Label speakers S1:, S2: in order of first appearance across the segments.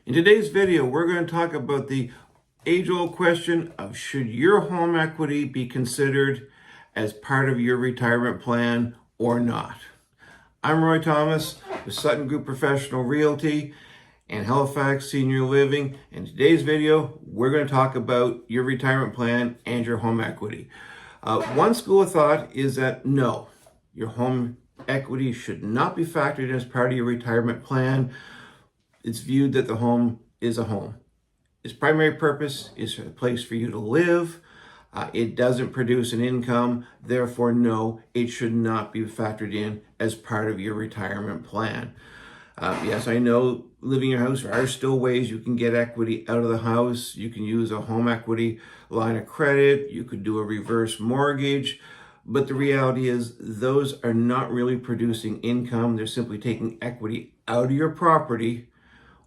S1: In today's video, we're going to talk about the age-old question of should your home equity be considered as part of your retirement plan or not. I'm Roy Thomas with Sutton Group Professional Realty and Halifax Senior Living. In today's video, we're going to talk about your retirement plan and your home equity. One school of thought is that no, your home equity should not be factored in as part of your retirement plan. It's viewed that the home is a home. Its primary purpose is a place for you to live. It doesn't produce an income. Therefore, no, it should not be factored in as part of your retirement plan. Yes, I know living in your house, there are still ways you can get equity out of the house. You can use a home equity line of credit. You could do a reverse mortgage. But the reality is those are not really producing income. They're simply taking equity out of your property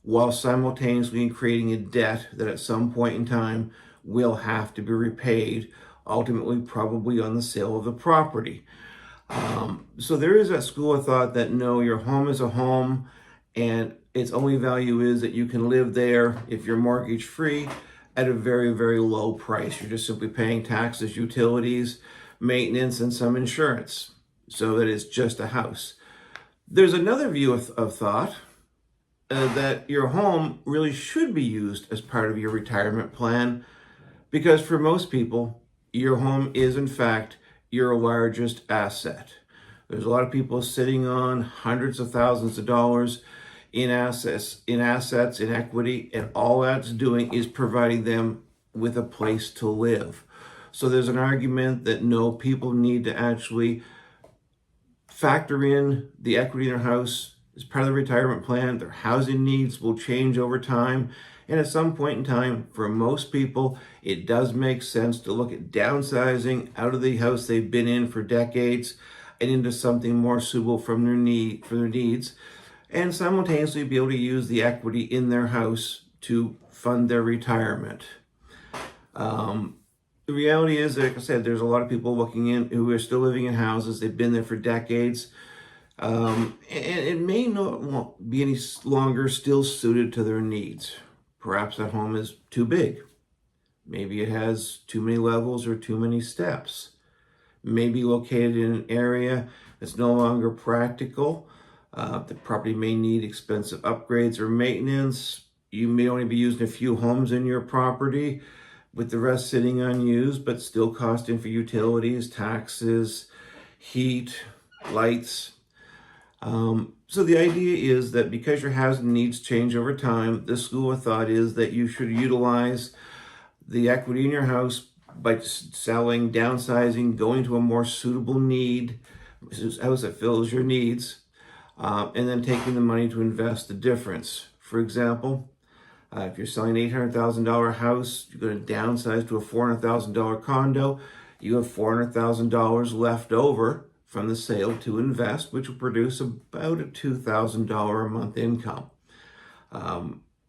S1: while simultaneously creating a debt that at some point in time will have to be repaid, ultimately probably on the sale of the property. So there is that school of thought that no, your home is a home and its only value is that you can live there if you're mortgage free at a very, very low price. You're just simply paying taxes, utilities, maintenance, and some insurance, so that it's just a house. There's another view of thought that your home really should be used as part of your retirement plan, because for most people, your home is in fact your largest asset. There's a lot of people sitting on hundreds of thousands of dollars in assets, in equity, and all that's doing is providing them with a place to live. So there's an argument that no, people need to actually factor in the equity in their house as part of the retirement plan. Their housing needs will change over time. And at some point in time, for most people, it does make sense to look at downsizing out of the house they've been in for decades and into something more suitable for their needs, and simultaneously be able to use the equity in their house to fund their retirement. The reality is, like I said, there's a lot of people looking in who are still living in houses. They've been there for decades. And it may not be any longer still suited to their needs. Perhaps that home is too big. Maybe it has too many levels or too many steps. Maybe located in an area that's no longer practical. The property may need expensive upgrades or maintenance. You may only be using a few homes in your property, with the rest sitting unused, but still costing for utilities, taxes, heat, lights. So the idea is that because your housing needs change over time, the school of thought is that you should utilize the equity in your house by selling, downsizing, going to a more suitable house that fills your needs, and then taking the money to invest the difference. For example, if you're selling an $800,000 house, you're going to downsize to a $400,000 condo, you have $400,000 left over from the sale to invest, which will produce about a $2,000 a month income.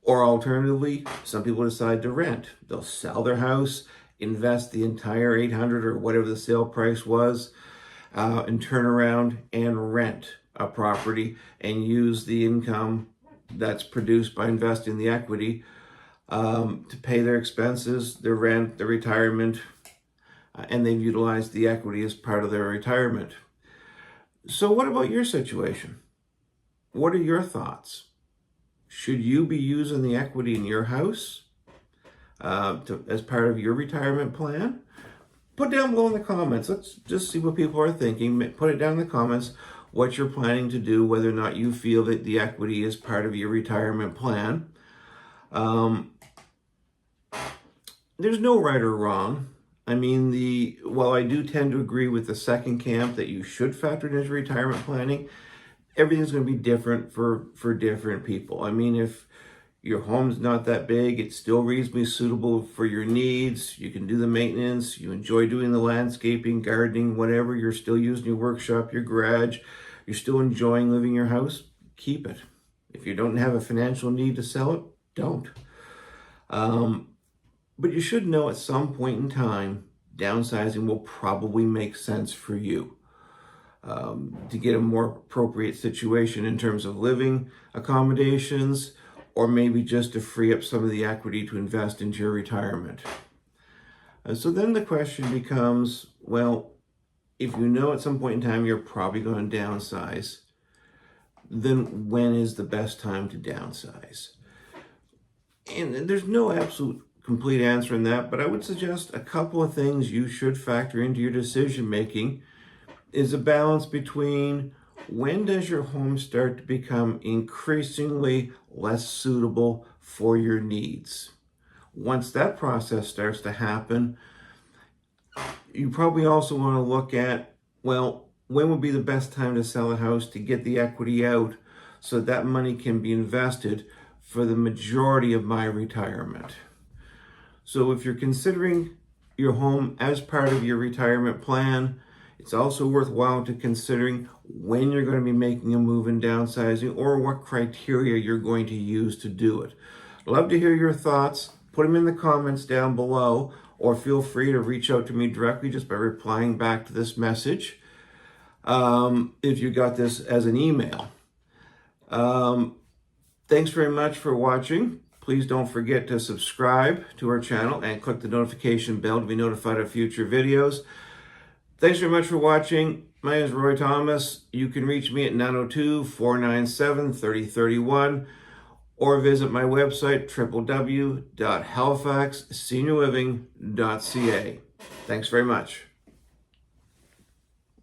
S1: Or alternatively, some people decide to rent. They'll sell their house, invest the entire $800,000 or whatever the sale price was, and turn around and rent a property and use the income that's produced by investing the equity to pay their expenses, their rent, their retirement, and they've utilized the equity as part of their retirement. So what about your situation? What are your thoughts? Should you be using the equity in your house as part of your retirement plan? Put down below in the comments. Let's just see what people are thinking. Put it down in the comments what you're planning to do, whether or not you feel that the equity is part of your retirement plan. There's no right or wrong. I mean, while I do tend to agree with the second camp that you should factor it into retirement planning, everything's going to be different for different people. I mean, if your home's not that big, it's still reasonably suitable for your needs. You can do the maintenance. You enjoy doing the landscaping, gardening, whatever. You're still using your workshop, your garage. You're still enjoying living in your house. Keep it. If you don't have a financial need to sell it, don't. But you should know at some point in time, downsizing will probably make sense for you. To get a more appropriate situation in terms of living accommodations, or maybe just to free up some of the equity to invest into your retirement. So then the question becomes, well, if you know at some point in time you're probably going to downsize, then when is the best time to downsize? And there's no absolute complete answer in that, but I would suggest a couple of things you should factor into your decision making is a balance between when does your home start to become increasingly less suitable for your needs. Once that process starts to happen, you probably also want to look at, well, when would be the best time to sell a house to get the equity out so that money can be invested for the majority of my retirement. So if you're considering your home as part of your retirement plan, it's also worthwhile to considering when you're going to be making a move in downsizing or what criteria you're going to use to do it. I'd love to hear your thoughts. Put them in the comments down below, or feel free to reach out to me directly just by replying back to this message if you got this as an email. Thanks very much for watching. Please don't forget to subscribe to our channel and click the notification bell to be notified of future videos. Thanks very much for watching. My name is Roy Thomas. You can reach me at 902-497-3031 or visit my website, www.halifaxseniorliving.ca. Thanks very much.